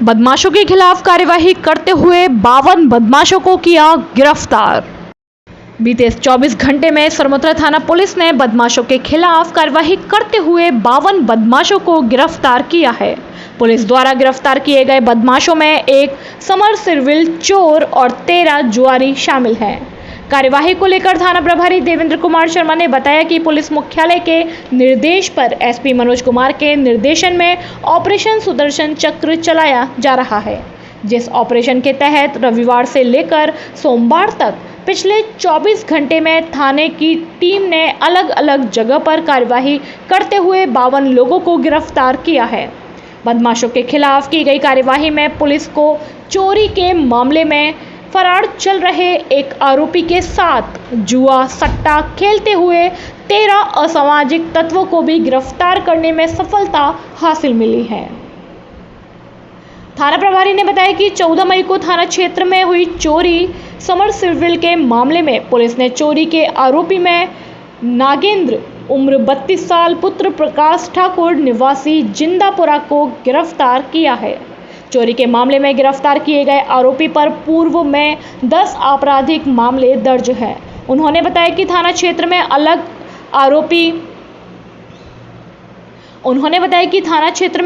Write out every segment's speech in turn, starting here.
बदमाशों के खिलाफ कार्यवाही करते हुए 52 बदमाशों को किया गिरफ्तार। बीते 24 घंटे में सरमथुरा थाना पुलिस ने बदमाशों के खिलाफ कार्यवाही करते हुए 52 बदमाशों को गिरफ्तार किया है। पुलिस द्वारा गिरफ्तार किए गए बदमाशों में एक समरसिरविल चोर और 13 जुआरी शामिल हैं। कार्यवाही को लेकर थाना प्रभारी देवेंद्र कुमार शर्मा ने बताया कि पुलिस मुख्यालय के निर्देश पर एसपी मनोज कुमार के निर्देशन में ऑपरेशन सुदर्शन चक्र चलाया जा रहा है, जिस ऑपरेशन के तहत रविवार से लेकर सोमवार तक पिछले 24 घंटे में थाने की टीम ने अलग अलग जगह पर कार्यवाही करते हुए 52 लोगों को गिरफ्तार किया है। बदमाशों के खिलाफ की गई कार्यवाही में पुलिस को चोरी के मामले में फरार चल रहे एक आरोपी के साथ जुआ सट्टा खेलते हुए 13 असामाजिक तत्वों को भी गिरफ्तार करने में सफलता हासिल मिली है। थाना प्रभारी ने बताया कि 14 मई को थाना क्षेत्र में हुई चोरी समरसिरविल के मामले में पुलिस ने चोरी के आरोपी में नागेंद्र उम्र 32 साल पुत्र प्रकाश ठाकुर निवासी जिंदापुरा को गिरफ्तार किया है। चोरी के मामले में गिरफ्तार किए गए आरोपी पर पूर्व में 10 आपराधिक मामले दर्ज हैं। उन्होंने बताया कि थाना क्षेत्र में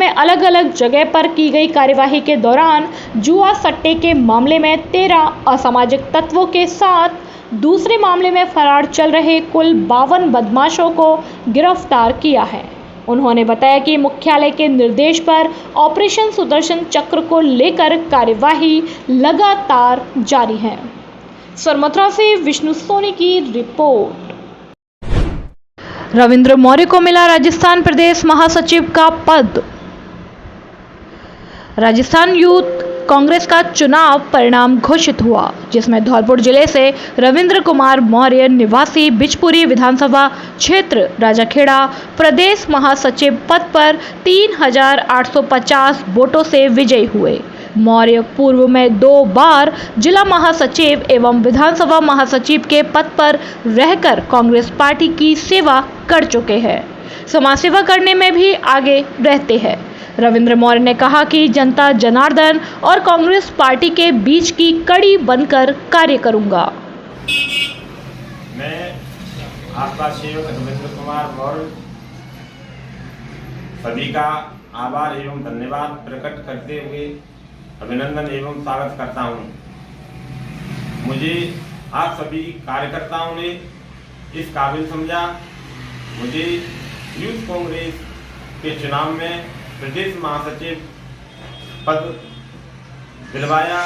अलग अलग जगह पर की गई कार्यवाही के दौरान जुआ सट्टे के मामले में 13 असामाजिक तत्वों के साथ दूसरे मामले में फरार चल रहे कुल 52 बदमाशों को गिरफ्तार किया है। उन्होंने बताया कि मुख्यालय के निर्देश पर ऑपरेशन सुदर्शन चक्र को लेकर कार्यवाही लगातार जारी है। सरमथुरा से विष्णु सोनी की रिपोर्ट। रविंद्र मौर्य को मिला राजस्थान प्रदेश महासचिव का पद। राजस्थान यूथ कांग्रेस का चुनाव परिणाम घोषित हुआ, जिसमें धौलपुर जिले से रविंद्र कुमार मौर्य निवासी बिजपुरी विधानसभा क्षेत्र राजाखेड़ा प्रदेश महासचिव पद पर 3850 वोटों से विजयी हुए। मौर्य पूर्व में 2 बार जिला महासचिव एवं विधानसभा महासचिव के पद पर रहकर कांग्रेस पार्टी की सेवा कर चुके हैं। समाज सेवा करने में भी आगे रहते हैं। रविंद्र मौर्य ने कहा कि जनता जनार्दन और कांग्रेस पार्टी के बीच की कड़ी बनकर कार्य करूंगा। मैं आपका सेवक रविंद्र कुमार मौर्य सभी का आभार एवं धन्यवाद प्रकट करते हुए अभिनंदन एवं स्वागत करता हूं। मुझे आप सभी कार्यकर्ताओं ने इस काबिल समझा। मुझे यूथ कांग्रेस के चुनाव में प्रदेश महासचिव पद दिलवाया।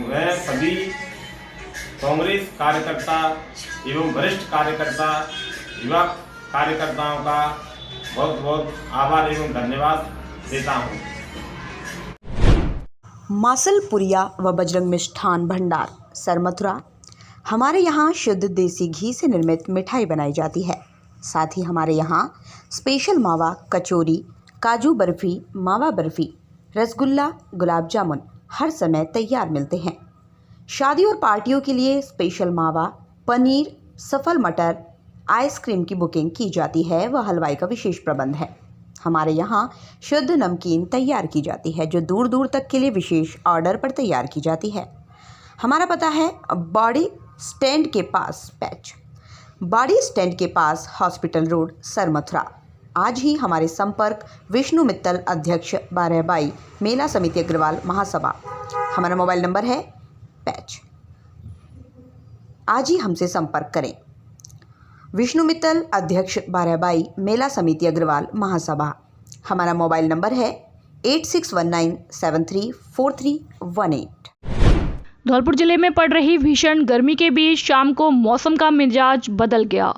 मैं सभी कांग्रेस कार्यकर्ता एवं वरिष्ठ कार्यकर्ता युवा कार्यकर्ताओं का बहुत बहुत आभार एवं धन्यवाद देता हूं। मासलपुरिया व बजरंग मिष्ठान भंडार सरमथुरा। हमारे यहाँ शुद्ध देसी घी से निर्मित मिठाई बनाई जाती है। साथ ही हमारे यहाँ स्पेशल मावा कचौरी, काजू बर्फ़ी, मावा बर्फ़ी, रसगुल्ला, गुलाब जामुन हर समय तैयार मिलते हैं। शादी और पार्टियों के लिए स्पेशल मावा, पनीर, सफल मटर, आइसक्रीम की बुकिंग की जाती है व हलवाई का विशेष प्रबंध है। हमारे यहाँ शुद्ध नमकीन तैयार की जाती है, जो दूर दूर तक के लिए विशेष ऑर्डर पर तैयार की जाती है। हमारा पता है बॉडी स्टैंड के पास पैच, बॉडी स्टैंड के पास हॉस्पिटल रोड सरमथुरा। आज ही हमारे संपर्क विष्णु मित्तल अध्यक्ष 12/22 मेला समिति अग्रवाल महासभा। हमारा मोबाइल नंबर है पैच। आज ही हमसे संपर्क करें। विष्णु मित्तल अध्यक्ष 12/22 मेला समिति अग्रवाल महासभा। हमारा मोबाइल नंबर है 8619734318। धौलपुर जिले में पड़ रही भीषण गर्मी के बीच शाम को मौसम का मिजाज बदल गया।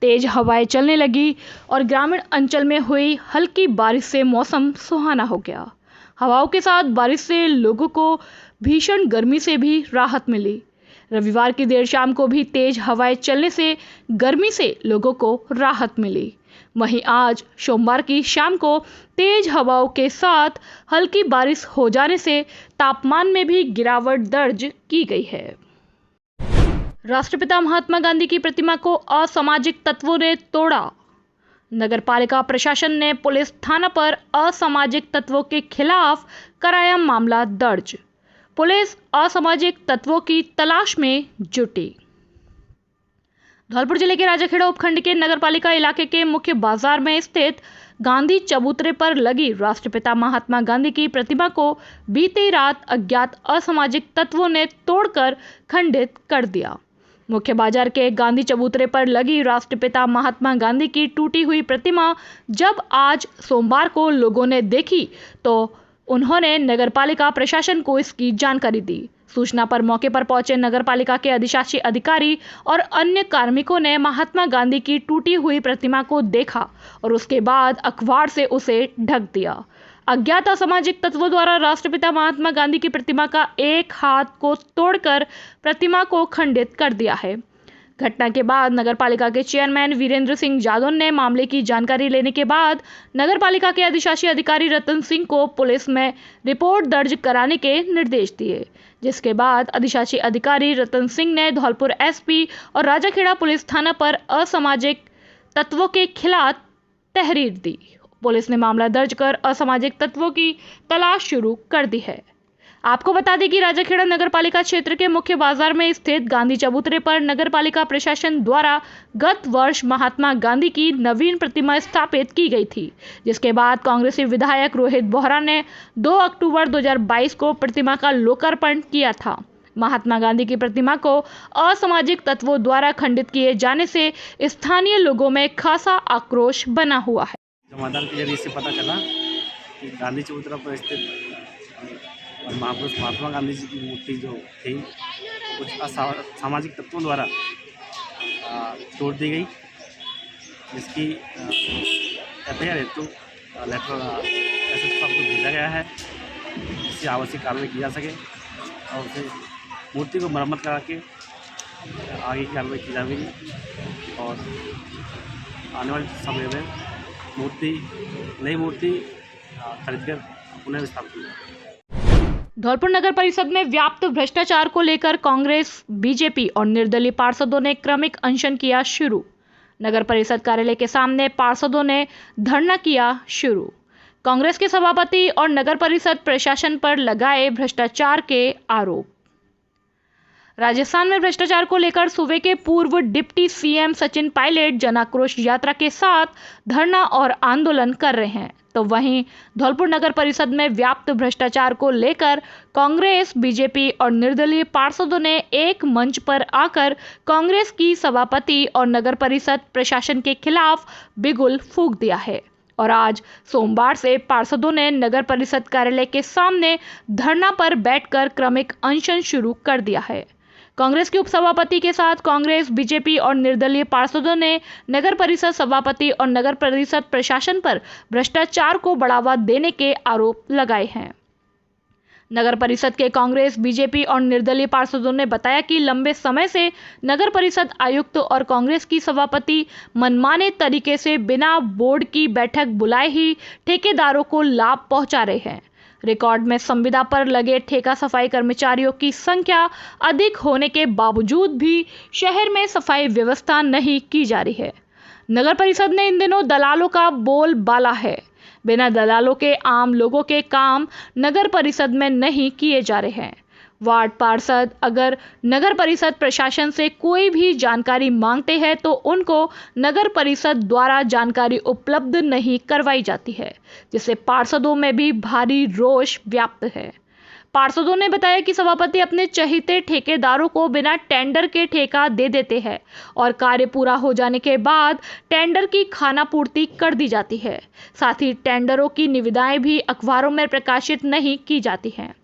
तेज हवाएं चलने लगी और ग्रामीण अंचल में हुई हल्की बारिश से मौसम सुहाना हो गया। हवाओं के साथ बारिश से लोगों को भीषण गर्मी से भी राहत मिली। रविवार की देर शाम को भी तेज हवाएं चलने से गर्मी से लोगों को राहत मिली। वहीं आज सोमवार की शाम को तेज हवाओं के साथ हल्की बारिश हो जाने से तापमान में भी गिरावट दर्ज की गई है। राष्ट्रपिता महात्मा गांधी की प्रतिमा को असामाजिक तत्वों ने तोड़ा। नगरपालिका प्रशासन ने पुलिस थाना पर असामाजिक तत्वों के खिलाफ कराया मामला दर्ज। पुलिस असामाजिक तत्वों की तलाश में जुटी। धौलपुर जिले के राजाखेड़ा उपखंड के नगरपालिका इलाके के मुख्य बाजार में स्थित गांधी चबूतरे पर लगी राष्ट्रपिता महात्मा गांधी की प्रतिमा को बीती रात अज्ञात असामाजिक तत्वों ने तोड़कर खंडित कर दिया। मुख्य बाजार के गांधी चबूतरे पर लगी राष्ट्रपिता महात्मा गांधी की टूटी हुई प्रतिमा जब आज सोमवार को लोगों ने देखी तो उन्होंने नगरपालिका प्रशासन को इसकी जानकारी दी। सूचना पर मौके पर पहुंचे नगरपालिका के अधिशासी अधिकारी और अन्य कार्मिकों ने महात्मा गांधी की टूटी हुई प्रतिमा को देखा और उसके बाद अखबार से उसे ढक दिया। अज्ञात असामाजिक तत्वों द्वारा राष्ट्रपिता महात्मा गांधी की प्रतिमा का एक हाथ को तोड़कर प्रतिमा को खंडित कर दिया है। घटना के बाद नगरपालिका के चेयरमैन वीरेंद्र सिंह जादौन ने मामले की जानकारी लेने के बाद नगरपालिका के अधिशासी अधिकारी रतन सिंह को पुलिस में रिपोर्ट दर्ज कराने के निर्देश दिए, जिसके बाद अधिशासी अधिकारी रतन सिंह ने धौलपुर एसपी और राजाखेड़ा पुलिस थाना पर असामाजिक तत्वों के खिलाफ तहरीर दी। पुलिस ने मामला दर्ज कर असामाजिक तत्वों की तलाश शुरू कर दी है। आपको बता दें कि राजाखेड़ा नगरपालिका क्षेत्र के मुख्य बाजार में स्थित गांधी चबूतरे पर नगरपालिका प्रशासन द्वारा गत वर्ष महात्मा गांधी की नवीन प्रतिमा स्थापित की गई थी, जिसके बाद कांग्रेसी विधायक रोहित बोहरा ने 2 अक्टूबर 2022 को प्रतिमा का लोकार्पण किया था। महात्मा गांधी की प्रतिमा को असामाजिक तत्वों द्वारा खंडित किए जाने से स्थानीय लोगों में खासा आक्रोश बना हुआ है। जमादार के जरिए से पता चला कि गांधी चबूतरा पर स्थित और महापुरुष महात्मा गांधी जी की मूर्ति जो थी कुछ असामाजिक तत्वों द्वारा तोड़ दी गई, जिसकी एफआईआर हेतु लेटर एसएसपी साहब को भेजा गया है, जिससे आवश्यक कार्रवाई की जा सके और उसे मूर्ति को मरम्मत करा के आगे की कार्रवाई की जाएगी और आने वाले समय में नई मूर्ति खरीदकर पुनर्स्थापित की जाएगी। धौलपुर नगर परिषद में व्याप्त भ्रष्टाचार को लेकर कांग्रेस, बीजेपी और निर्दलीय पार्षदों ने क्रमिक अनशन किया शुरू। नगर परिषद कार्यालय के सामने पार्षदों ने धरना किया शुरू। कांग्रेस के सभापति और नगर परिषद प्रशासन पर लगाए भ्रष्टाचार के आरोप। राजस्थान में भ्रष्टाचार को लेकर सूबे के पूर्व डिप्टी सीएम सचिन पायलट जन आक्रोश यात्रा के साथ धरना और आंदोलन कर रहे हैं, तो वहीं धौलपुर नगर परिषद में व्याप्त भ्रष्टाचार को लेकर कांग्रेस, बीजेपी और निर्दलीय पार्षदों ने एक मंच पर आकर कांग्रेस की सभापति और नगर परिषद प्रशासन के खिलाफ बिगुल फूंक दिया है और आज सोमवार से पार्षदों ने नगर परिषद कार्यालय के सामने धरना पर बैठकर क्रमिक अनशन शुरू कर दिया है। कांग्रेस के उपसभापति के साथ कांग्रेस, बीजेपी और निर्दलीय पार्षदों ने नगर परिषद सभापति और नगर परिषद प्रशासन पर भ्रष्टाचार को बढ़ावा देने के आरोप लगाए हैं। नगर परिषद के कांग्रेस, बीजेपी और निर्दलीय पार्षदों ने बताया कि लंबे समय से नगर परिषद आयुक्त और कांग्रेस की सभापति मनमाने तरीके से बिना बोर्ड की बैठक बुलाए ही ठेकेदारों को लाभ पहुंचा रहे हैं। रिकॉर्ड में संविदा पर लगे ठेका सफाई कर्मचारियों की संख्या अधिक होने के बावजूद भी शहर में सफाई व्यवस्था नहीं की जा रही है। नगर परिषद ने इन दिनों दलालों का बोलबाला है। बिना दलालों के आम लोगों के काम नगर परिषद में नहीं किए जा रहे हैं। वार्ड पार्षद अगर नगर परिषद प्रशासन से कोई भी जानकारी मांगते हैं तो उनको नगर परिषद द्वारा जानकारी उपलब्ध नहीं करवाई जाती है, जिससे पार्षदों में भी भारी रोष व्याप्त है। पार्षदों ने बताया कि सभापति अपने चहेते ठेकेदारों को बिना टेंडर के ठेका दे देते हैं और कार्य पूरा हो जाने के बाद टेंडर की खानापूर्ति कर दी जाती है। साथ ही टेंडरों की निविदाएं भी अखबारों में प्रकाशित नहीं की जाती हैं।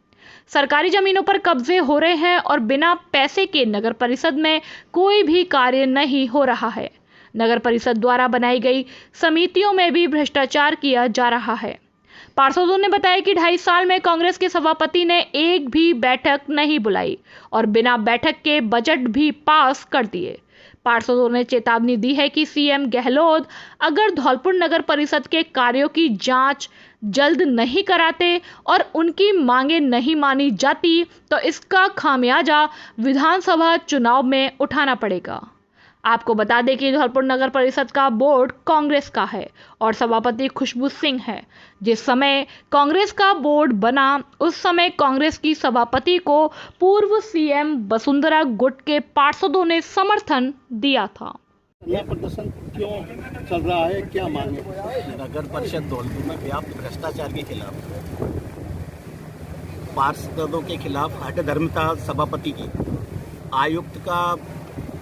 सरकारी जमीनों पर कब्जे हो रहे हैं और बिना पैसे के नगर परिषद में कोई भी कार्य नहीं हो रहा है। नगर परिषद द्वारा बनाई गई समितियों में भी भ्रष्टाचार किया जा रहा है। पार्षदों ने बताया कि 2.5 साल में कांग्रेस के सभापति ने एक भी बैठक नहीं बुलाई और बिना बैठक के बजट भी पास कर दिए। पार्षदों ने चेतावनी दी है कि सीएम गहलोत अगर धौलपुर नगर परिषद के कार्यों की जांच जल्द नहीं कराते और उनकी मांगे नहीं मानी जाती तो इसका खामियाजा विधानसभा चुनाव में उठाना पड़ेगा। आपको बता दें कि धौलपुर नगर परिषद का बोर्ड कांग्रेस का है और सभापति खुशबू सिंह है। जिस समय कांग्रेस का बोर्ड बना उस समय कांग्रेस की सभापति को पूर्व सीएम वसुंधरा गुट के पार्षदों ने समर्थन दिया था। यह प्रदर्शन क्यों चल रहा है, क्या मांगे? नगर परिषद धौलपुर में व्याप्त भ्रष्टाचार के खिलाफ, पार्षदों के खिलाफ हठधर्मिता, सभापति की, आयुक्त का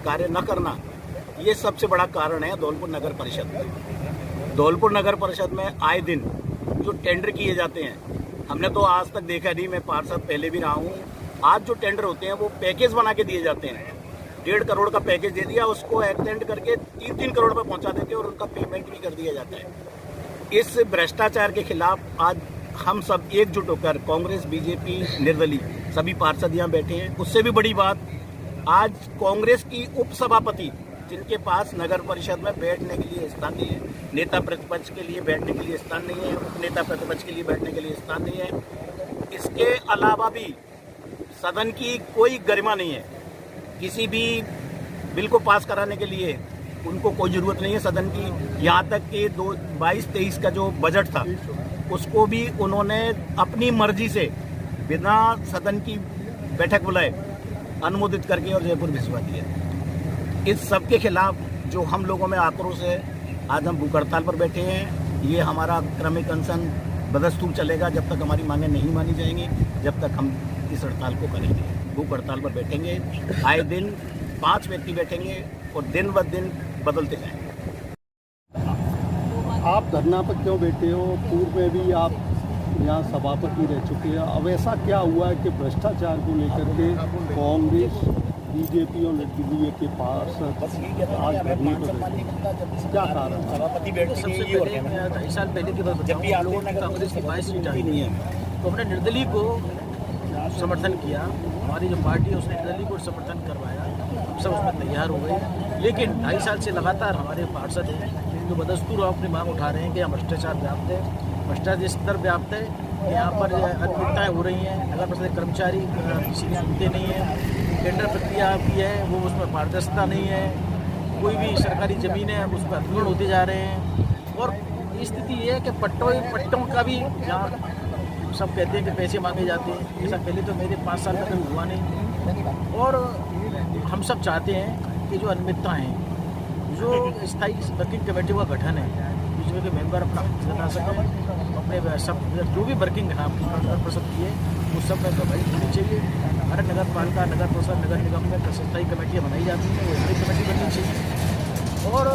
कार्य न करना, ये सबसे बड़ा कारण है धौलपुर नगर परिषद में। धौलपुर नगर परिषद में आए दिन जो टेंडर किए जाते हैं, हमने तो आज तक देखा नहीं, मैं पार्षद पहले भी रहा हूँ। आज जो टेंडर होते हैं वो पैकेज बना के दिए जाते हैं। 1.5 करोड़ का पैकेज दे दिया, उसको एक्सटेंड करके 3-3 करोड़ पर पहुंचा देते हैं और उनका पेमेंट भी कर दिया जाता है। इस भ्रष्टाचार के खिलाफ आज हम सब एकजुट होकर, कांग्रेस, बीजेपी, निर्दलीय सभी पार्षद यहाँ बैठे हैं। उससे भी बड़ी बात, आज कांग्रेस की उपसभापति जिनके पास नगर परिषद में बैठने के लिए स्थान नहीं है, नेता प्रतिपक्ष के लिए बैठने के लिए स्थान नहीं है, उपनेता प्रतिपक्ष के लिए बैठने के लिए स्थान नहीं है, इसके अलावा भी सदन की कोई गरिमा नहीं है। किसी भी बिल को पास कराने के लिए उनको कोई ज़रूरत नहीं है सदन की। यहाँ तक कि 22-23 का जो बजट था उसको भी उन्होंने अपनी मर्जी से बिना सदन की बैठक बुलाए अनुमोदित करके और जयपुर भिजवा दिया। इस सब के खिलाफ जो हम लोगों में आक्रोश है, आज हम भूख हड़ताल पर बैठे हैं। ये हमारा क्रमिक अनशन बदस्तूर चलेगा जब तक हमारी मांगें नहीं मानी जाएंगी, जब तक हम इस हड़ताल को करेंगे। भूख हड़ताल पर बैठेंगे, आए दिन 5 व्यक्ति बैठेंगे और दिन ब दिन बदलते जाएंगे। आप धरना पर क्यों बैठे हो? पूर्व में भी आप यहाँ सभापति रह चुके हैं। अब ऐसा क्या हुआ है कि भ्रष्टाचार को लेकर के कांग्रेस, बीजेपी और निर्दलीय के पास आज धरने पर बैठे, क्या कारण? सभापति सबसे पहले 2.5 साल पहले की बात बताऊं, हम लोगों ने कांग्रेस की 22 सीट आई नहीं है तो हमने निर्दलीय को समर्थन किया। हमारी जो पार्टी है उसने निर्दलीय को समर्थन करवाया, हम सब उसमें तैयार हो गए। लेकिन 2.5 साल से लगातार हमारे पार्षद हैं जो बदस्तूर अपनी मांग उठा रहे हैं कि यहाँ भ्रष्टाचार व्याप्त है, भ्रष्टाचार स्तर व्याप्त है, यहाँ पर अनियमितताएँ हो रही हैं, नगर परिषद कर्मचारी किसी की सुनते नहीं हैं, टेंडर प्रक्रिया भी है वो उसमें पारदर्शिता नहीं है, कोई भी सरकारी ज़मीन है उस पर अतिक्रमण होते जा रहे हैं। और स्थिति ये है कि पट्टों का भी जहाँ सब कहते हैं कि पैसे मांगे जाते हैं, ऐसा पहले तो मेरे 5 साल तक हुआ नहीं। और हम सब चाहते हैं कि जो अनियमितता हैं, जो स्थायी वर्किंग कमेटी का गठन है जिसमें के मेंबर अपना हक जता सकें, अपने सब जो भी वर्किंग है आपकी नगर परिषद की है वो सब में गवाही होनी चाहिए। हर नगर पालिका, नगर परिषद, नगर निगम में स्थायी कमेटियाँ बनाई जाती हैं, वो स्थायी कमेटी बननी चाहिए। और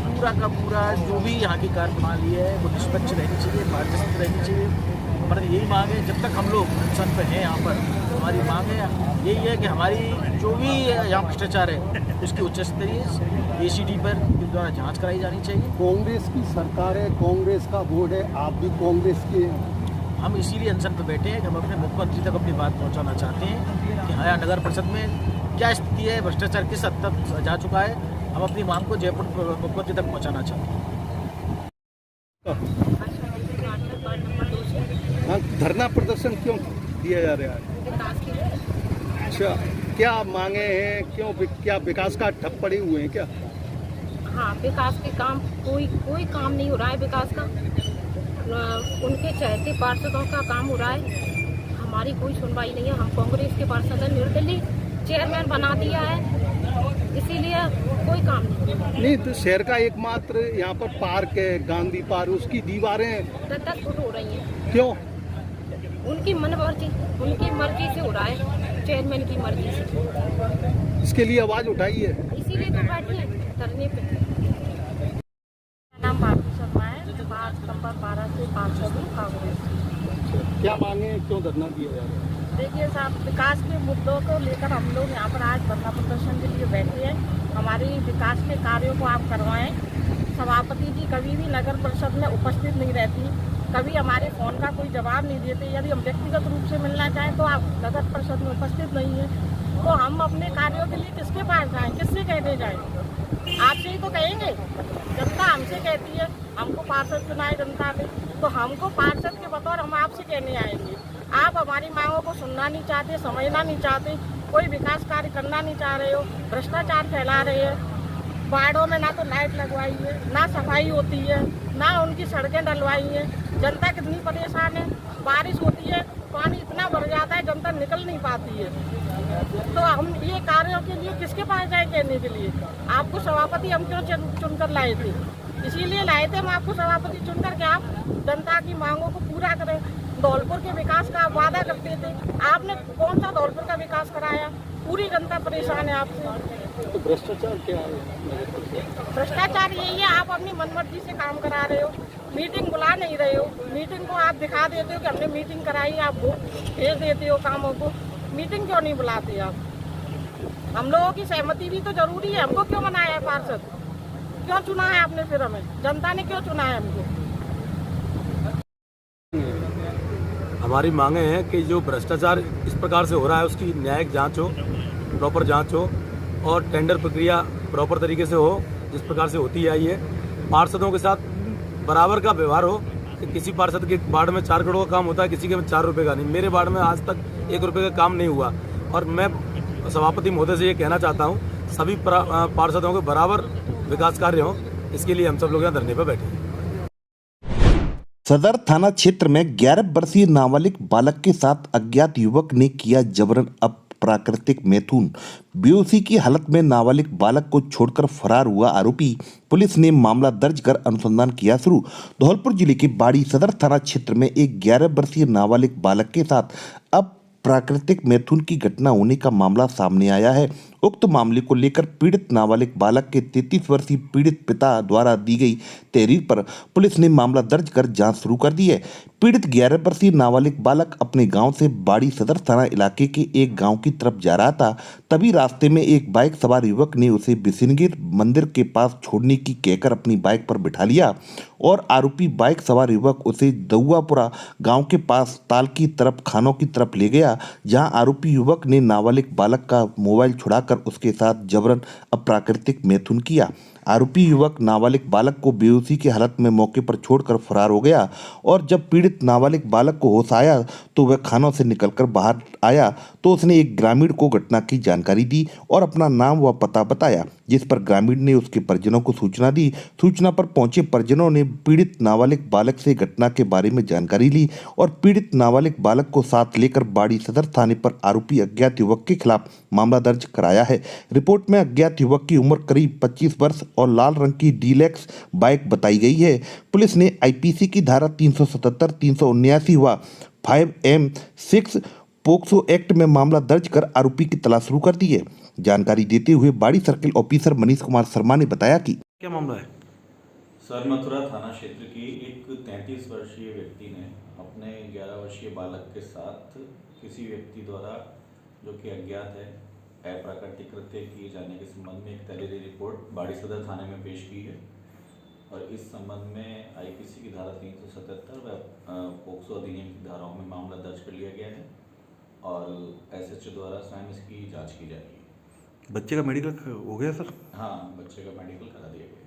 पूरा का पूरा जो भी यहाँ की कार्यप्रणाली है वो निष्पक्ष रहनी चाहिए, पारदर्शी रहनी चाहिए। हमारी यही मांग है, जब तक हम लोग अनशन पे हैं यहाँ पर, हमारी मांग है यही है कि हमारी जो भी यहाँ भ्रष्टाचार है उसकी उच्च स्तरीय ACD पर द्वारा जांच कराई जानी चाहिए। कांग्रेस की सरकार है, कांग्रेस का बोर्ड है, आप भी कांग्रेस के हैं। हम इसीलिए अनशन पर बैठे हैं कि हम अपने मुख्यमंत्री तक अपनी बात पहुँचाना चाहते हैं कि हाँ नगर परिषद में क्या स्थिति है, भ्रष्टाचार किस हद तक जा चुका है। हम अपनी मांग को जयपुर मुख्यमंत्री तक पहुँचाना चाहते हैं। धरना प्रदर्शन क्यों दिया जा रहा है? अच्छा, क्या मांगे हैं? क्यों, क्या विकास का ठप पड़े हुए हैं क्या? हाँ, विकास के काम कोई काम नहीं हो रहा है। विकास का उनके चहते पार्षदों का काम हो रहा है, हमारी कोई सुनवाई नहीं है। हम कांग्रेस के पार्षद हैं, निर्दलीय चेयरमैन बना दिया है, इसीलिए कोई काम नहीं। तो शहर का एकमात्र यहाँ पर पार्क है, गांधी पार्क, उसकी दीवारें 10 फुट हो रही हैं। क्यों? उनकी उनकी मर्जी से हो रहा है, चेयरमैन की मर्जी से। इसके लिए आवाज उठाई है, इसीलिए तो बैठे हैं धरने पे। मेरा नाम भारती शर्मा है, 5 नंबर 12 से 500 कांग्रेस। क्या मांगे, क्यों धरना दिया जा रहा है? देखिए साहब, विकास के मुद्दों को लेकर हम लोग यहाँ पर आज धरना प्रदर्शन के लिए बैठे हैं। हमारे विकास के कार्यों को आप करवाएं। सभापति जी कभी भी नगर परिषद में उपस्थित नहीं रहती, कभी हमारे फ़ोन का कोई जवाब नहीं देते। यदि हम व्यक्तिगत रूप से मिलना चाहें तो आप नगर परिषद में उपस्थित नहीं है, तो हम अपने कार्यों के लिए किसके पास जाएँ, किससे कहने जाएँ? आपसे ही तो कहेंगे। जनता हमसे कहती है हमको पार्षद चुनाए जनता ने, तो हमको पार्षद के बतौर हम आपसे कहने आएंगे। आप हमारी मांगों को सुनना नहीं चाहते, समझना नहीं चाहते, कोई विकास कार्य करना नहीं चाह रहे हो, भ्रष्टाचार फैला रहे हैं। वार्डों में ना तो लाइट लगवाई है, ना सफाई होती है, ना उनकी सड़कें डलवाई हैं। जनता कितनी परेशान है। बारिश होती है, पानी इतना भर जाता है, जनता निकल नहीं पाती है। तो हम ये कार्यों के लिए किसके पास जाए कहने के लिए? आपको सभापति हम क्यों चुनकर लाए थे? इसीलिए लाए थे हम आपको सभापति चुनकर के आप जनता की मांगों को पूरा करें। धौलपुर के विकास का आप वादा करते थे, आपने कौन सा धौलपुर का विकास कराया? पूरी जनता परेशान है आपसे। तो भ्रष्टाचार क्या है? भ्रष्टाचार यही है, आप अपनी मनमर्जी से काम करा रहे हो, मीटिंग बुला नहीं रहे हो। मीटिंग को आप दिखा देते हो कि हमने मीटिंग कराई, आप भेज देते हो कामों को। मीटिंग क्यों नहीं बुलाते आप? हम लोगों की सहमति भी तो जरूरी है। हमको क्यों बनाया है पार्षद? क्यों चुना है आपने? फिर हमें जनता ने क्यों चुना है हमको? हमारी मांगे हैं कि जो भ्रष्टाचार इस प्रकार से हो रहा है उसकी न्यायिक जांच हो, प्रॉपर जांच हो और टेंडर प्रक्रिया प्रॉपर तरीके से हो जिस प्रकार से होती आई है। पार्षदों के साथ बराबर का व्यवहार हो कि किसी पार्षद के वार्ड में 4 करोड़ का काम होता है, किसी के में 4 रुपये का नहीं। मेरे वार्ड में आज तक 1 रुपये का काम नहीं हुआ और मैं सभापति महोदय से ये कहना चाहता हूँ सभी पार्षदों के बराबर विकास कार्य हों, इसके लिए हम सब लोग यहाँ धरने पर बैठे हैं। सदर थाना क्षेत्र में 11 वर्षीय नाबालिग बालक के साथ अज्ञात युवक ने किया जबरन अप्राकृतिक मैथुन। बेहोशी की हालत में नाबालिग बालक को छोड़कर फरार हुआ आरोपी। पुलिस ने मामला दर्ज कर अनुसंधान किया शुरू। धौलपुर जिले के बाड़ी सदर थाना क्षेत्र में एक 11 वर्षीय नाबालिग बालक के साथ प्राकृतिक मैथुन की घटना होने का मामला सामने आया है। उक्त मामले को लेकर पीड़ित नाबालिग बालक के 33 वर्षीय पीड़ित पिता द्वारा दी गई तहरीर पर पुलिस ने मामला दर्ज कर जांच शुरू कर दी है। पीड़ित 11 वर्षीय नाबालिग बालक अपने गांव से बाड़ी सदर थाना इलाके के एक गांव की तरफ जा रहा था। तभी रास्ते में एक बाइक सवार युवक ने उसे बिसिनगिर मंदिर के पास छोड़ने की कहकर अपनी बाइक पर बिठा लिया और आरोपी बाइक सवार युवक उसे दौआपुरा गांव के पास ताल की तरफ खानों की तरफ ले गया, जहां आरोपी युवक ने नाबालिग बालक का मोबाइल छुड़ाकर उसके साथ जबरन अप्राकृतिक मैथुन किया। आरोपी युवक नाबालिग बालक को बेहोशी की हालत में मौके पर छोड़कर फरार हो गया और जब पीड़ित नाबालिग बालक को होश आया तो वह खानों से निकलकर बाहर आया तो उसने एक ग्रामीण को घटना की जानकारी दी और अपना नाम व पता बताया, जिस पर ग्रामीण ने उसके परिजनों को सूचना दी। सूचना पर पहुंचे परिजनों ने पीड़ित नाबालिग बालक से घटना के बारे में जानकारी ली और पीड़ित नाबालिग बालक को साथ लेकर बाड़ी सदर थाने पर आरोपी अज्ञात युवक के खिलाफ मामला दर्ज कराया है। रिपोर्ट में अज्ञात युवक की उम्र करीब 25 वर्ष और लाल रंग की डीलक्स बाइक बताई गई है। पुलिस ने आईपीसी की धारा 377, 379 व 5M6 पोक्सो एक्ट में मामला दर्ज कर आरोपी की तलाश शुरू कर दी है। जानकारी देते हुए बाड़ी सर्किल ऑफिसर मनीष कुमार शर्मा ने बताया कि क्या मामला है? सर, मथुरा थाना क्षेत्र की एक 33 वर्षीय व्यक्ति ने अपने 11 वर्षीय बालक के साथ किसी व्यक्ति द्वारा जो कि अज्ञात है अप्राकृतिक कृत्य किए जाने के संबंध में एक तहरीरी रिपोर्ट बाड़ी सदर थाने में पेश की है और इस संबंध में आईपीसी की धारा 377 व पोक्सो अधिनियम की धाराओं में मामला दर्ज कर लिया गया है और एसएचओ द्वारा स्वयं इसकी जांच की जा रही है। बच्चे का मेडिकल हो गया सर? हाँ, बच्चे का मेडिकल करा दिया गया।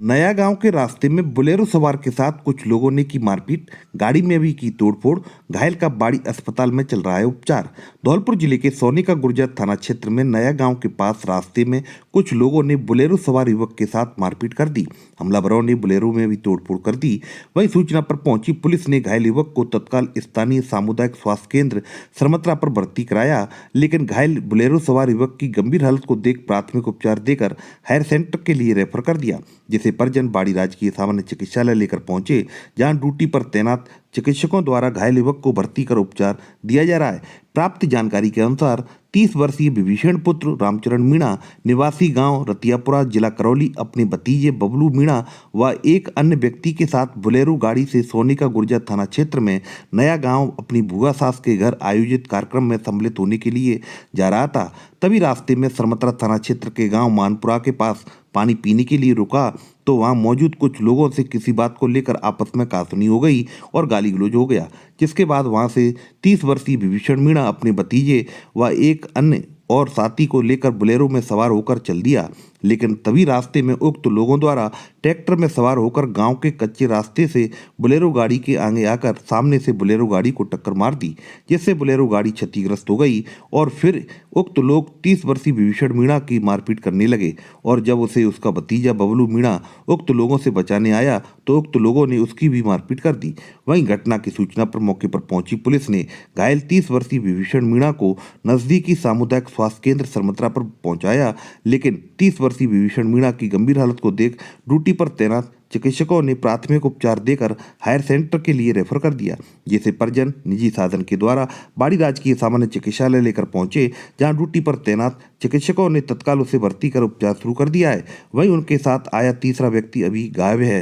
नया गांव के रास्ते में बोलेरो सवार के साथ कुछ लोगों ने की मारपीट, गाड़ी में भी की तोड़फोड़, घायल का बाड़ी अस्पताल में चल रहा है उपचार। धौलपुर जिले के सोनी का गुर्जर थाना क्षेत्र में नया गांव के पास रास्ते में कुछ लोगों ने बोलेरो सवार युवक के साथ मारपीट कर दी। हमलावरों ने बोलेरो में भी तोड़फोड़ कर दी। वहीं सूचना पर पहुंची पुलिस ने घायल युवक को तत्काल स्थानीय सामुदायिक स्वास्थ्य केंद्र सरमत्रा पर भर्ती कराया, लेकिन घायल बोलेरो सवार युवक की गंभीर हालत को देख प्राथमिक उपचार देकर हायर सेंटर के लिए रेफर कर दिया, जिसे परिजन बाड़ी राजकीय सामान्य चिकित्सालय लेकर पहुंचे, जहां ड्यूटी पर तैनात चिकित्सकों द्वारा घायल युवक को भर्ती कर उपचार दिया जा रहा है। प्राप्त जानकारी के अनुसार 30 वर्षीय विभीषण पुत्र रामचरण मीणा निवासी गांव रतियापुरा जिला करौली अपने भतीजे बबलू मीणा व एक अन्य व्यक्ति के साथ बोलेरो गाड़ी से सोनी का गुर्जर थाना क्षेत्र में नया गांव अपनी भुआ सास के घर आयोजित कार्यक्रम में सम्मिलित होने के लिए जा रहा था। तभी रास्ते में सरमत्रा थाना क्षेत्र के गांव मानपुरा के पास पानी पीने के लिए रुका तो वहां मौजूद कुछ लोगों से किसी बात को लेकर आपस में कहासुनी हो गई और गाली गलौज हो गया, जिसके बाद वहां से 30 वर्षीय विभीषण मीणा अपने भतीजे व एक अन्य और साथी को लेकर बोलेरो में सवार होकर चल दिया, लेकिन तभी रास्ते में उक्त लोगों द्वारा ट्रैक्टर में सवार होकर गांव के कच्चे रास्ते से बोलेरो गाड़ी के आगे आकर सामने से बोलेरो गाड़ी को टक्कर मार दी, जिससे बोलेरो गाड़ी क्षतिग्रस्त हो गई और फिर उक्त लोग 30 वर्षीय विभीषण मीणा की मारपीट करने लगे और जब उसे उसका भतीजा बबलू मीणा उक्त लोगों से बचाने आया तो उक्त लोगों ने उसकी भी मारपीट कर दी। वहीं घटना की सूचना पर मौके पर पहुंची पुलिस ने घायल 30 वर्षीय विभीषण मीणा को नजदीकी सामुदायिक स्वास्थ्य केंद्र सरमथरा पर पहुंचाया, लेकिन 30 वर्षीय विभीषण मीणा की गंभीर हालत को देख ड्यूटी पर तैनात चिकित्सकों ने प्राथमिक उपचार देकर हायर सेंटर के लिए रेफर कर दिया, जिसे परिजन निजी साधन के द्वारा बाड़ी राजकीय सामान्य चिकित्सालय लेकर पहुंचे, जहां ड्यूटी पर तैनात चिकित्सकों ने तत्काल उसे भर्ती कर उपचार शुरू कर दिया है। वहीं उनके साथ आया तीसरा व्यक्ति अभी गायब है।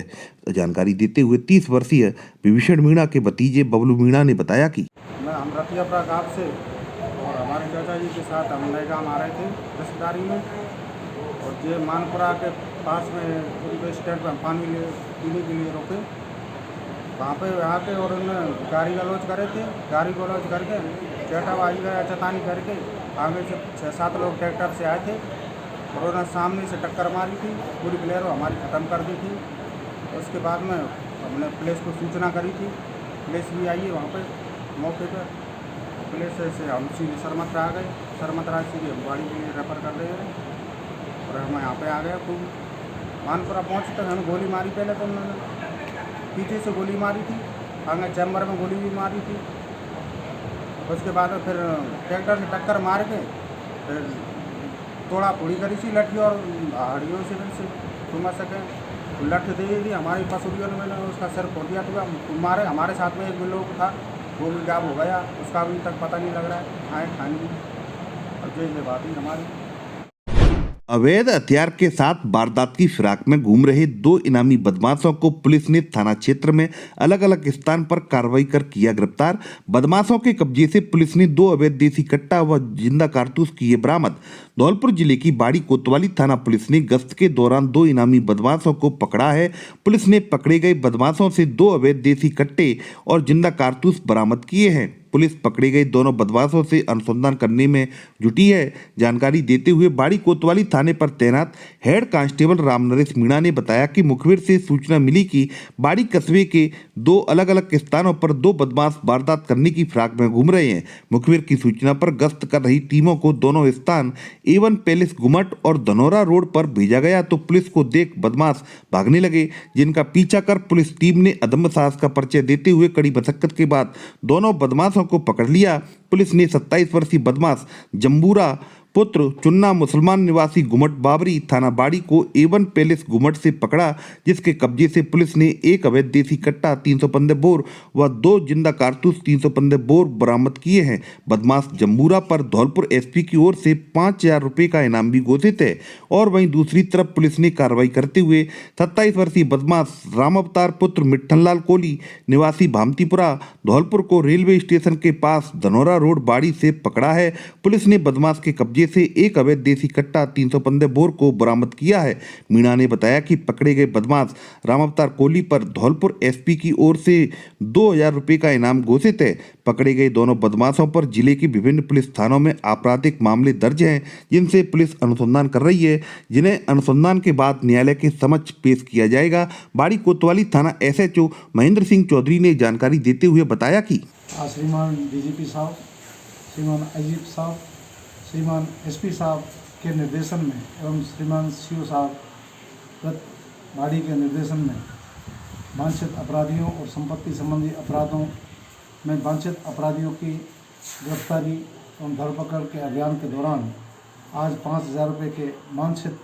जानकारी देते हुए 30 वर्षीय विभीषण मीणा के भतीजे बबलू मीणा ने बताया कि हम रतियापुरा गाँव से और हमारे चाचा जी के साथ हम नए गाँव आ रहे थे रिश्तेदारी में, और ये मानपुरा के पास में उनके स्टैंड पर पानी पीने के लिए रोके, वहाँ पे आके और उन्होंने गाड़ी गलौज करे थे। गाड़ी गलौज करके चटाबाजी का चतानी करके आगे से 6-7 लोग ट्रैक्टर से आए थे और उन्होंने सामने से टक्कर मारी थी, पूरी बोलेरो हमारी ख़त्म कर दी थी। उसके बाद में हमने पुलिस को सूचना करी थी, पुलिस भी आई है वहाँ पे मौके पर। पुलिस से हम सीधे सरमथरा आ गए, सरमथरा सीधे हम गाड़ी के लिए रेफर कर रहे हैं और हम यहाँ पे आ गए। तो मानपुरा पहुँचे तक हमें गोली मारी, पहले तो उन्होंने पीछे से गोली मारी थी, आगे चैम्बर में गोली भी मारी थी। उसके बाद में फिर ट्रैक्टर से टक्कर मार के फिर तोड़ा फोड़ी करी थी लठी और हड़ियों से घुमा सके, लठ दे दी हमारी पसुरियों ने, मैंने उसका सिर फोड़ दिया। तो मारे हमारे साथ में एक भी लोग था, वो भी गायब हो गया, उसका अभी तक पता नहीं लग रहा है। आए खानी और ये बात ही हमारी। अवैध हथियार के साथ वारदात की फिराक में घूम रहे 2 इनामी बदमाशों को पुलिस ने थाना क्षेत्र में अलग अलग स्थान पर कार्रवाई कर किया गिरफ्तार। बदमाशों के कब्जे से पुलिस ने 2 अवैध देसी कट्टा व जिंदा कारतूस किए बरामद। धौलपुर जिले की बाड़ी कोतवाली थाना पुलिस ने गश्त के दौरान 2 इनामी बदमाशों को पकड़ा है। पुलिस ने पकड़े गए बदमाशों से 2 अवैध देसी कट्टे और जिंदा कारतूस बरामद किए हैं। पुलिस पकड़े गए दोनों बदमाशों से अनुसंधान करने में जुटी है। जानकारी देते हुए बाड़ी कोतवाली थाने पर तैनात हेड कांस्टेबल रामनरेश मीणा ने बताया कि मुखबिर से सूचना मिली कि बाड़ी कस्बे के 2 अलग अलग स्थानों पर 2 बदमाश वारदात करने की फिराक में घूम रहे हैं। मुखबिर की सूचना पर गश्त कर रही टीमों को दोनों स्थान A1 पैलेस गुमट और धनौरा रोड पर भेजा गया तो पुलिस को देख बदमाश भागने लगे, जिनका पीछा कर पुलिस टीम ने अदम्य साहस का परिचय देते हुए कड़ी मशक्कत के बाद दोनों बदमाशों को पकड़ लिया। पुलिस ने 27 वर्षीय बदमाश जम्बूरा पुत्र चुन्ना मुसलमान निवासी गुमट बाबरी थाना बाड़ी को A1 पैलेस गुमट से पकड़ा, जिसके कब्जे से पुलिस ने 1 अवैध देसी कट्टा 315 बोर व 2 जिंदा कारतूस 315 बोर बरामद किए हैं। बदमाश जम्बूरा पर धौलपुर SP की ओर से 5000 रुपये का इनाम भी घोषित है। और वहीं दूसरी तरफ पुलिस ने कार्रवाई करते हुए 27 वर्षीय बदमाश राम अवतार पुत्र मिट्ठनलाल कोहली निवासी भामतीपुरा धौलपुर को रेलवे स्टेशन के पास धनौरा रोड बाड़ी से पकड़ा है। पुलिस ने बदमाश के कब्जे से 1 अवैध देसी कट्टा 315 बोर को बरामद किया है। मीणा ने बताया कि पकड़े गए बदमाश राम अवतार कोहली पर धौलपुर SP की ओर से 2000 रुपये का इनाम घोषित है। पकड़े गए दोनों बदमाशों पर जिले के विभिन्न पुलिस थानों में आपराधिक मामले दर्ज हैं, जिनसे पुलिस अनुसंधान कर रही है, जिन्हें अनुसंधान के बाद न्यायालय के समक्ष पेश किया जाएगा। बाड़ी कोतवाली थाना SHO महेंद्र सिंह चौधरी ने जानकारी देते हुए बताया कि श्रीमान DGP साहब, श्रीमान IGP साहब, श्रीमान SP साहब के निर्देशन में एवं श्रीमान CO साहब बाड़ी के निर्देशन में वांछित अपराधियों और संपत्ति संबंधी अपराधों में वांछित अपराधियों की गिरफ्तारी एवं धरपकड़ के अभियान के दौरान आज 5000 रुपये के वांछित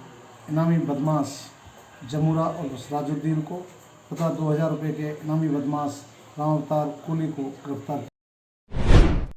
इनामी बदमाश जमूरा और सराजुद्दीन को तथा 2000 रुपये के इनामी बदमाश राम अवतार कोहली को गिरफ्तार किया।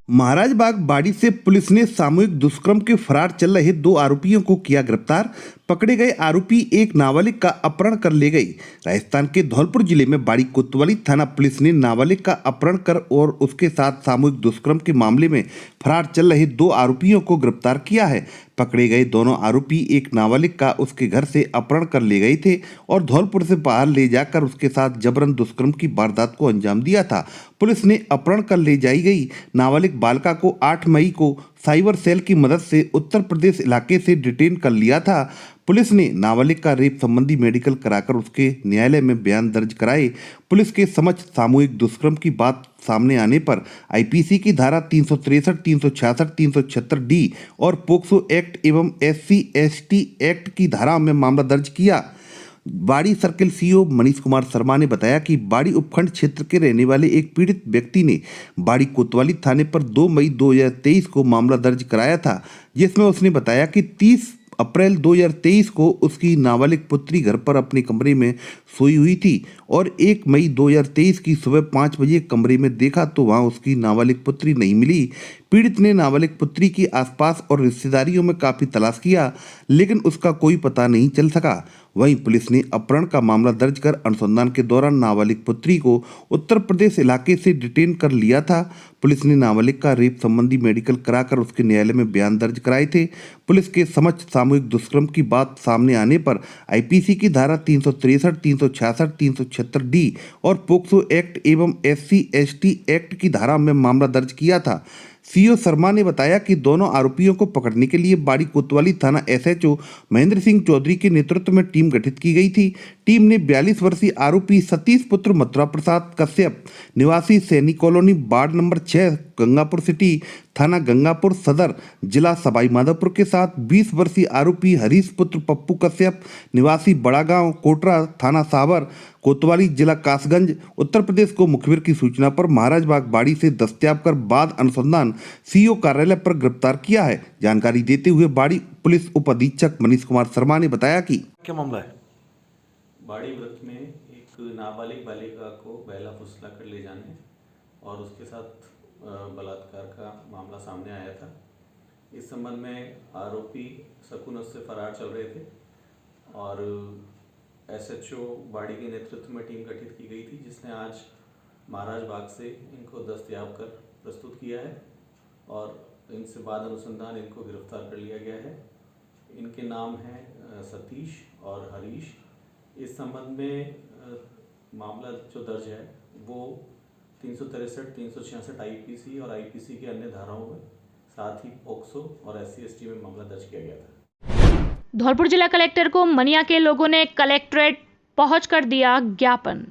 महाराजबाग बाड़ी से पुलिस ने सामूहिक दुष्कर्म के फरार चल रहे 2 आरोपियों को किया गिरफ्तार। पकड़े गए आरोपी एक नाबालिग का अपहरण कर ले गई। राजस्थान के धौलपुर जिले में बाड़ी कोतवाली थाना पुलिस ने नाबालिग का अपहरण कर और उसके साथ सामूहिक दुष्कर्म के मामले में फरार चल रहे 2 आरोपियों को गिरफ्तार किया है। पकड़े गए दोनों आरोपी एक नाबालिग का उसके घर से अपहरण कर ले गए थे और धौलपुर से बाहर ले जाकर उसके साथ जबरन दुष्कर्म की वारदात को अंजाम दिया था। पुलिस ने अपहरण कर ले जाई गई नाबालिग बालिका को 8 मई को साइबर सेल की मदद से उत्तर प्रदेश इलाके से डिटेन कर लिया था। पुलिस ने नाबालिग का रेप संबंधी मेडिकल कराकर उसके न्यायालय में बयान दर्ज कराए। पुलिस के समक्ष सामूहिक दुष्कर्म की बात सामने आने पर आईपीसी की धारा 363, 366, 376 डी और पोक्सो एक्ट एवं SC/ST एक्ट की धारा में मामला दर्ज किया। बाड़ी सर्किल सीओ मनीष कुमार शर्मा ने बताया कि बाड़ी उपखंड क्षेत्र के रहने वाले एक पीड़ित व्यक्ति ने बाड़ी कोतवाली थाने पर 2 मई 2023 को मामला दर्ज कराया था, जिसमें उसने बताया कि 30 अप्रैल 2023 को उसकी नाबालिग पुत्री घर पर अपने कमरे में सोई हुई थी और 1 मई 2023 की सुबह 5 बजे कमरे में देखा तो वहां उसकी नाबालिग पुत्री नहीं मिली। पीड़ित ने नाबालिग पुत्री की आसपास और रिश्तेदारियों में काफ़ी तलाश किया, लेकिन उसका कोई पता नहीं चल सका। वहीं पुलिस ने अपहरण का मामला दर्ज कर अनुसंधान के दौरान नाबालिग पुत्री को उत्तर प्रदेश इलाके से डिटेन कर लिया था। पुलिस ने नाबालिग का रेप संबंधी मेडिकल कराकर उसके न्यायालय में बयान दर्ज कराए थे। पुलिस के समक्ष सामूहिक दुष्कर्म की बात सामने आने पर आईपीसी की धारा 363, 366, 376 डी और पोक्सो एक्ट एवं SC/ST एक्ट की धारा में मामला दर्ज किया था। सीओ शर्मा ने बताया कि दोनों आरोपियों को पकड़ने के लिए बाड़ी कोतवाली थाना SHO महेंद्र सिंह चौधरी के नेतृत्व में टीम गठित की गई थी। टीम ने 42 वर्षीय आरोपी सतीश पुत्र मथुरा प्रसाद कश्यप निवासी Saini colony ward number 6 Gangapur city थाना गंगापुर सदर जिला सवाई माधोपुर के साथ 20 वर्षीय आरोपी हरीश पुत्र पप्पू कश्यप निवासी बड़ा गांव कोटरा थाना साबर कोतवाली जिला कासगंज उत्तर प्रदेश को मुखबिर की सूचना पर महाराजबाग बाड़ी से दस्तयाब कर बाद अनुसंधान सीओ कार्यालय पर गिरफ्तार किया है। जानकारी देते हुए बाड़ी पुलिस उप अधीक्षक मनीष कुमार शर्मा ने बताया कि क्या मामला है? बाड़ी वृत्त में एक नाबालिग बालिका को बहला फुसला कर ले जाने और उसके साथ बलात्कार का मामला सामने आया था। इस संबंध में आरोपी शकुन उससे फरार चल रहे थे और SHO बाड़ी के नेतृत्व में टीम गठित की गई थी, जिसने आज महाराज बाग से इनको दस्तयाब कर प्रस्तुत किया है और इनसे बाद अनुसंधान इनको गिरफ्तार कर लिया गया है। इनके नाम हैं सतीश और हरीश। इस संबंध में मामला जो दर्ज है वो 363, 366 आईपीसी और आईपीसी के अन्य धाराओं में साथ ही पोक्सो और SC/ST में मामला दर्ज किया गया था। धौलपुर जिला कलेक्टर को मनिया के लोगों ने कलेक्ट्रेट पहुंचकर दिया ज्ञापन।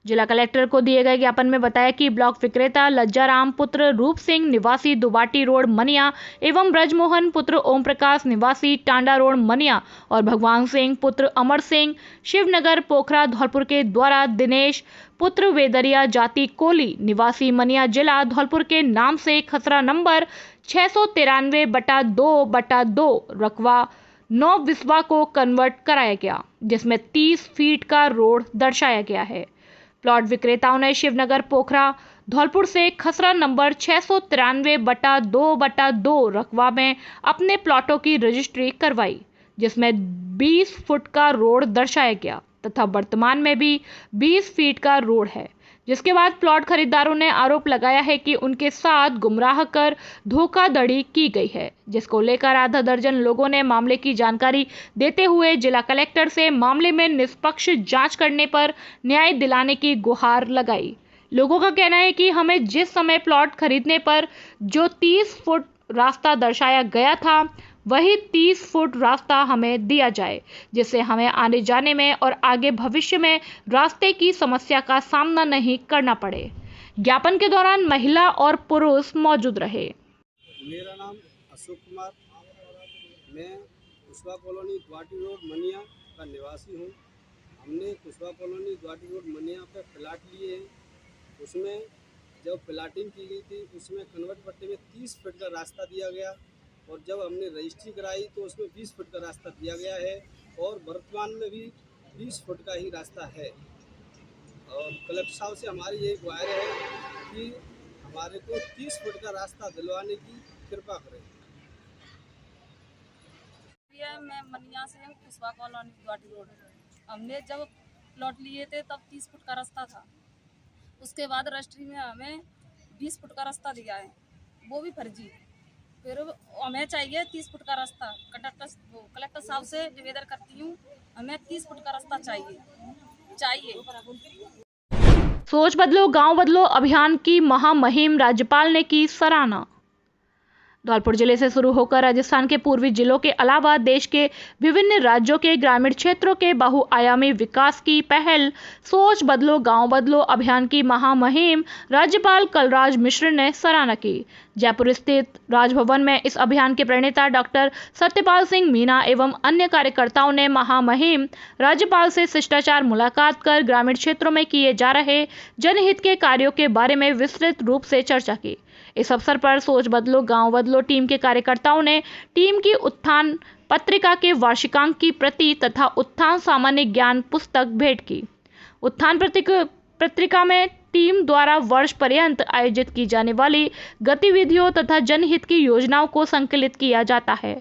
जिला कलेक्टर को दिए गए ज्ञापन में बताया कि ब्लॉक विक्रेता लज्जाराम पुत्र रूप सिंह निवासी दुबाटी रोड मनिया एवं ब्रजमोहन पुत्र ओम प्रकाश निवासी टांडा रोड मनिया और भगवान सिंह पुत्र अमर सिंह शिवनगर पोखरा धौलपुर के द्वारा दिनेश पुत्र वेदरिया जाति कोली निवासी मनिया जिला धौलपुर के नाम से खसरा नंबर 693/2/2 रकबा 9 बिस्वा को कन्वर्ट कराया गया, जिसमें 30 फीट का रोड दर्शाया गया है। प्लॉट विक्रेताओं ने शिवनगर पोखरा धौलपुर से खसरा नंबर 693/2/2 रकबा में अपने प्लॉटों की रजिस्ट्री करवाई, जिसमें 20 फुट का रोड दर्शाया गया तथा वर्तमान में भी 20 फीट का रोड है। जिसके बाद प्लॉट खरीदारों ने आरोप लगाया है कि उनके साथ गुमराह कर धोखाधड़ी की गई है, जिसको लेकर आधा दर्जन लोगों ने मामले की जानकारी देते हुए जिला कलेक्टर से मामले में निष्पक्ष जांच करने पर न्याय दिलाने की गुहार लगाई। लोगों का कहना है कि हमें जिस समय प्लॉट खरीदने पर जो 30 फुट रास्ता दर्शाया गया था वही 30 फुट रास्ता हमें दिया जाए, जिससे हमें आने जाने में और आगे भविष्य में रास्ते की समस्या का सामना नहीं करना पड़े। ज्ञापन के दौरान महिला और पुरुष मौजूद रहे। मेरा नाम अशोक कुमार, मैं कुशवा कॉलोनी गुवाहाटी रोड मनिया का निवासी हूँ। हमने कुशवा कॉलोनी गुवाहाटी रोड मनिया पे प्लाट लिए हैं। उसमें जब प्लाटिंग की गई थी उसमें कन्वर्ट पट्टे में 30 फुट का रास्ता दिया गया और जब हमने रजिस्ट्री कराई तो उसमें 20 फुट का रास्ता दिया गया है और वर्तमान में भी 20 फुट का ही रास्ता है। और कलेक्टर साहब से हमारी यही गुहार है कि हमारे को 30 फुट का रास्ता दिलवाने की कृपा करें। मैं मनिया से हूँ, कुशवा कॉलोनी गुवाहाटी रोड। हमने जब प्लॉट लिए थे तब 30 फुट का रास्ता था। उसके बाद रजिस्ट्री में हमें 20 फुट का रास्ता दिया है, वो भी फर्जी। फिर हमें चाहिए 30 फुट का रास्ता। कलेक्टर साहब से निवेदन करती हूँ, हमें 30 फुट का रास्ता चाहिए। सोच बदलो गांव बदलो अभियान की महामहिम राज्यपाल ने की सराहना। धौलपुर जिले से शुरू होकर राजस्थान के पूर्वी जिलों के अलावा देश के विभिन्न राज्यों के ग्रामीण क्षेत्रों के बहुआयामी विकास की पहल सोच बदलो गांव बदलो अभियान की महामुहिम राज्यपाल कलराज मिश्र ने सराहना की। जयपुर स्थित राजभवन में इस अभियान के प्रणेता डॉक्टर सत्यपाल सिंह मीणा एवं अन्य कार्यकर्ताओं ने महामुहिम राज्यपाल से शिष्टाचार मुलाकात कर ग्रामीण क्षेत्रों में किए जा रहे जनहित के कार्यों के बारे में विस्तृत रूप से चर्चा की। इस अवसर पर सोच बदलो गांव बदलो टीम के कार्यकर्ताओं ने टीम की उत्थान पत्रिका के वार्षिकांक की प्रति तथा उत्थान सामान्य ज्ञान पुस्तक भेंट की। उत्थान पत्रिका में टीम द्वारा वर्ष पर्यंत आयोजित की जाने वाली गतिविधियों तथा जनहित की योजनाओं को संकलित किया जाता है।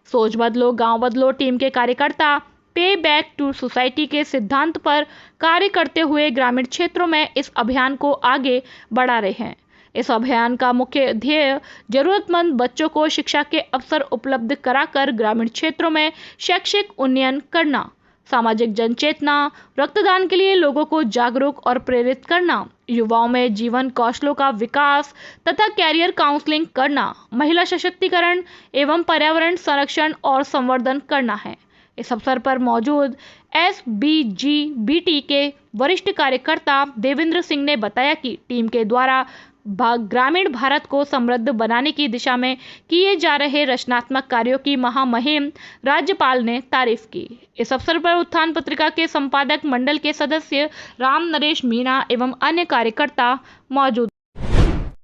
सोच बदलो गांव बदलो टीम के कार्यकर्ता पे बैक टू सोसाइटी के सिद्धांत पर कार्य करते हुए ग्रामीण क्षेत्रों में इस अभियान को आगे बढ़ा रहे हैं। इस अभियान का मुख्य ध्येय जरूरतमंद बच्चों को शिक्षा के अवसर उपलब्ध कराकर ग्रामीण क्षेत्रों में शैक्षिक उन्नयन करना, सामाजिक जनचेतना, रक्तदान के लिए लोगों को जागरूक और प्रेरित करना, युवाओं में जीवन कौशलों का विकास तथा कैरियर काउंसलिंग करना, महिला सशक्तिकरण एवं पर्यावरण संरक्षण और संवर्धन करना है। इस अवसर पर मौजूद SBGBT के वरिष्ठ कार्यकर्ता देवेंद्र सिंह ने बताया कि टीम के द्वारा ग्रामीण भारत को समृद्ध बनाने की दिशा में किए जा रहे रचनात्मक कार्यों की महामुहिम राज्यपाल ने तारीफ की। इस अवसर पर उत्थान पत्रिका के संपादक मंडल के सदस्य राम नरेश मीणा एवं अन्य कार्यकर्ता मौजूद